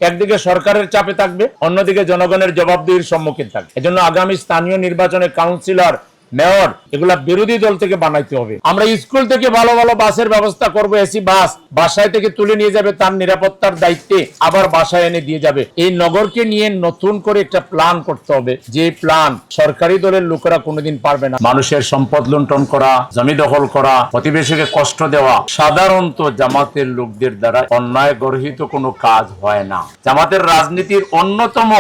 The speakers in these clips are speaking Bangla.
একদিকে সরকারের চাপে থাকবে, অন্যদিকে জনগণের জবাবদিহির সম্মুখীন থাকবে। এজন্য আগামী স্থানীয় নির্বাচনে কাউন্সিলর, মেয়র এগুলা বিরোধী দল থেকে বানাইতে হবে। আমরা স্কুল থেকে ভালো ভালো বাসের ব্যবস্থা করব, এসি বাস বাসায় থেকে তুলে নিয়ে যাবে, তার নিরাপত্তার দায়িত্বে আবার বাসায় এনে দিয়ে যাবে। এই নগরকে নিয়ে নতুন করে একটা প্ল্যান করতে হবে, যে প্ল্যান সরকারি দলের লোকেরা কোনোদিন পারবে না। মানুষের সম্পদ লুণ্ঠন করা, জমি দখল করা, প্রতিবেশীকে কষ্ট দেওয়া সাধারণত জামাতের লোকদের দ্বারা অন্যায় গর্হিত কোনো কাজ হয় না। জামাতের রাজনীতির অন্যতম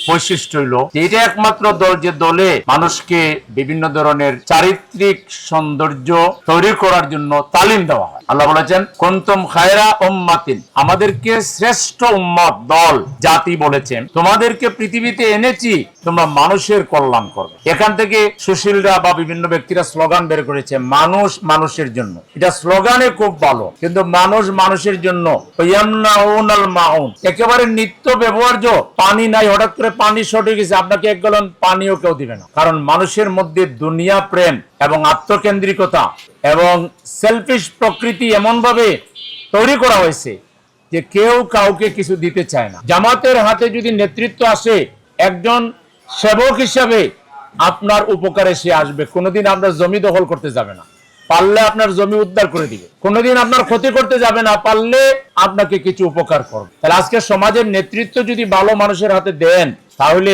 বৈশিষ্ট্য হইল এটা একমাত্র দল যে দলে মানুষকে বিভিন্ন ধরনের চারিত্রিক সৌন্দর্য তৈরি করার জন্য তালিম দেওয়া হয়। আল্লাহ বলেছেন কুনতুম খায়রা উম্মাতিন, আমাদেরকে শ্রেষ্ঠ উম্মত, দল, জাতি বলেছেন তোমাদেরকে পৃথিবীতে এনেছি তোমরা মানুষের কল্যাণ করবে। এখান থেকে সুশীলরা বা বিভিন্ন ব্যক্তিরা স্লোগান বের করেছে, মানুষ মানুষের জন্য। এটা স্লোগানে খুব ভালো, কিন্তু মানুষ মানুষের জন্য ইয়ামনাউনাল মাউন, একেবারে নিত্য ব্যবহার্য। পানি নাই, হঠাৎ করে পানি শর্ট হয়ে গেছে, আপনাকে 1 গ্যালন পানিও কেউ দিবে না। কারণ মানুষের মধ্যে দুনিয়া প্রেম এবং আত্মকেন্দ্রিকতা এবং সেলফিশ প্রকৃতি এমন ভাবে তৈরি করা হয়েছে যে কেউ কাউকে কিছু দিতে চায় না। জামাতের হাতে যদি নেতৃত্ব আসে, একজন সেবক হিসাবে আপনার উপকারে সে আসবে। কোনোদিন আপনার জমি দখল করতে যাবে না, পারলে আপনার জমি উদ্ধার করে দিবে। কোনোদিন আপনার ক্ষতি করতে যাবে না, পারলে আপনাকে কিছু উপকার করবে। তাহলে আজকে সমাজের নেতৃত্ব যদি ভালো মানুষের হাতে দেন, তাহলে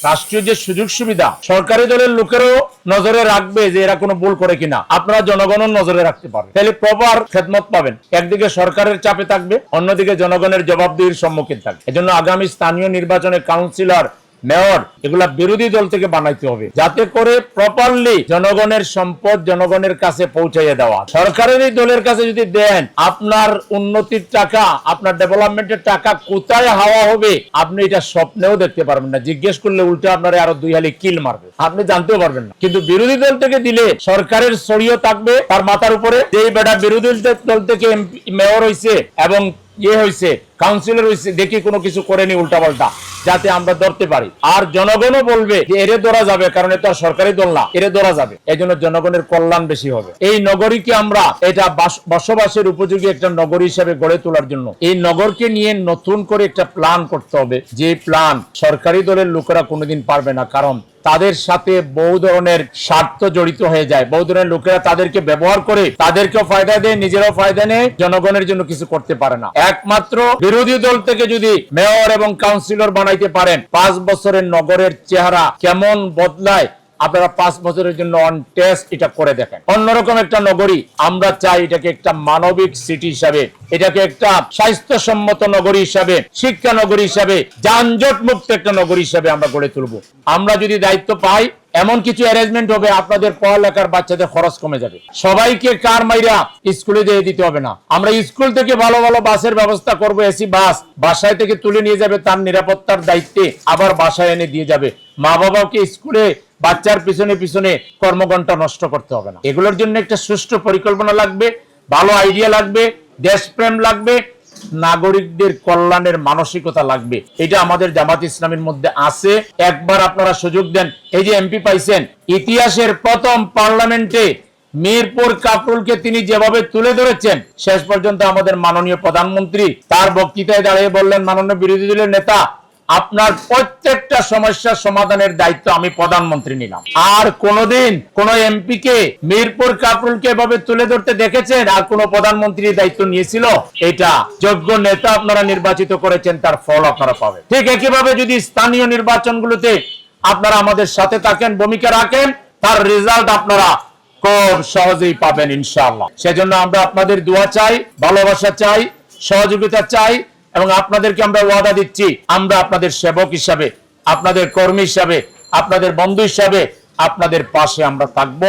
রাষ্ট্রীয় যে সুযোগ সুবিধা সরকারি দলের লোকেরও নজরে রাখবে যে এরা কোনো ভুল করে কিনা, আপনারা জনগণও নজরে রাখতে পারবেন। তাহলে প্রপার খেদমত পাবেন। একদিকে সরকারের চাপে থাকবে, অন্যদিকে জনগণের জবাবদিহির সম্মুখীন থাকবে। এজন্য আগামী স্থানীয় নির্বাচনে কাউন্সিলর, মেয়র এগুলা বিরোধী দল থেকে বানাইতে হবে, যাতে করে প্রপারলি জনগণের সম্পদ জনগণের কাছে পৌঁছাইয়ে দেওয়া। সরকারের দলের কাছে যদি দেন, আপনার উন্নতির টাকা, আপনার ডেভেলপমেন্টের টাকা কোথায় হাওয়া হবে আপনি এটা স্বপ্নেও দেখতে পারবেন না। জিজ্ঞেস করলে উল্টে আপনার আরো 2 হালি কিল মারবে, আপনি জানতেও পারবেন না। কিন্তু বিরোধী দল থেকে দিলে সরকারের ছড়িও থাকবে তার মাথার উপরে, যেই বেটা বিরোধী দল থেকে মেয়র হয়েছে এবং হয়েছে কাউন্সিলর হয়েছে, দেখি কোনো কিছু করেনি উল্টাপাল্টা, যাতে আমরা ধরতে পারি। আর জনগণও বলবে যে এরে ধরা যাবে, কারণ এটা সরকারি দল না, এরে ধরা যাবে। এই জন্য জনগণের কল্যাণ বেশি হবে। এই নগরীকে আমরা এটা বসবাসের উপযোগী একটা নগরী হিসেবে গড়ে তোলার জন্য এই নগরকে নিয়ে নতুন করে একটা প্ল্যান করতে হবে, যে প্ল্যান সরকারি দলের লোকেরা কোনোদিন পারবে না। কারণ তাদের সাথে বহু ধরনের স্বার্থ জড়িত হয়ে যায়, বহু ধরনের লোকেরা তাদেরকে ব্যবহার করে, তাদেরকেও ফায়দা দেয়, নিজেরাও ফায়দা নেয়, জনগণের জন্য কিছু করতে পারে না। একমাত্র বিরোধী দল থেকে যদি মেয়র এবং কাউন্সিলর বানাইতে পারেন, 5 বছরের নগরের চেহারা কেমন বদলায় আপনারা 5 বছরের জন্য অন টেস্ট এটা করে দেখেন। অন্যরকম একটা নগরী আমরা চাই, এটাকে একটা মানবিক সিটি হিসাবে, এটাকে একটা স্বাস্থ্যসম্মত নগরী হিসাবে, শিক্ষা নগরী হিসাবে, যানজট মুক্ত একটা নগরী হিসাবে আমরা গড়ে তুলব। আমরা যদি দায়িত্ব পাই, এমন কিছু অ্যারেঞ্জমেন্ট হবে, আপনাদের পড়ালেখার বাচ্চাদের খরচ কমে যাবে। সবাইকে কার মাইরা স্কুলে যেয়ে দিতে হবে না। আমরা স্কুল থেকে ভালো ভালো বাসের ব্যবস্থা করব, এসি বাস বাসায় থেকে তুলে নিয়ে যাবে, তার নিরাপত্তার দায়িত্বে আবার বাসায় এনে দিয়ে যাবে। মা বাবাকে স্কুলে বাচ্চার পিছনে পিছনে কর্মঘণ্টা নষ্ট করতে হবে না। এগুলোর জন্য একটা সুষ্ঠু পরিকল্পনা লাগবে, ভালো আইডিয়া লাগবে, দেশপ্রেম লাগবে, নাগরিকদের কল্যাণের মানসিকতা লাগবে। এটা আমাদের জামাত ইসলামের মধ্যে আছে। একবার আপনারা সুযোগ দেন। এই যে এমপি পাইছেন, ইতিহাসের প্রথম পার্লামেন্টে মিরপুর কাফরুলকে তিনি যেভাবে তুলে ধরেছেন, শেষ পর্যন্ত আমাদের মাননীয় প্রধানমন্ত্রী তার বক্তৃতায় দাঁড়িয়ে বললেন, মাননীয় বিরোধী দলের নেতা, আপনার প্রত্যেকটা সমস্যার সমাধানের দায়িত্ব আমি প্রধানমন্ত্রী নিলাম। আর কোনদিন কোন এমপি কে মিরপুর কাফরুলকে এভাবে তুলে ধরতে দেখেছেন? আর কোন প্রধানমন্ত্রীর দায়িত্ব নিয়েছিল? এটা যোগ্য নেতা আপনারা নির্বাচিত করেছেন, তার ফল আপনারা পাবেন। ঠিক একইভাবে যদি স্থানীয় নির্বাচনগুলোতে আপনারা আমাদের সাথে থাকেন, ভূমিকা রাখেন, তার রেজাল্ট আপনারা খুব সহজেই পাবেন ইনশাআল্লাহ। সেজন্য আমরা আপনাদের দোয়া চাই, ভালোবাসা চাই, সহযোগিতা চাই, এবং আপনাদেরকে আমরা ওয়াদা দিচ্ছি, আমরা আপনাদের সেবক হিসাবে, আপনাদের কর্মী হিসাবে, আপনাদের বন্ধু হিসাবে আপনাদের পাশে আমরা থাকবো।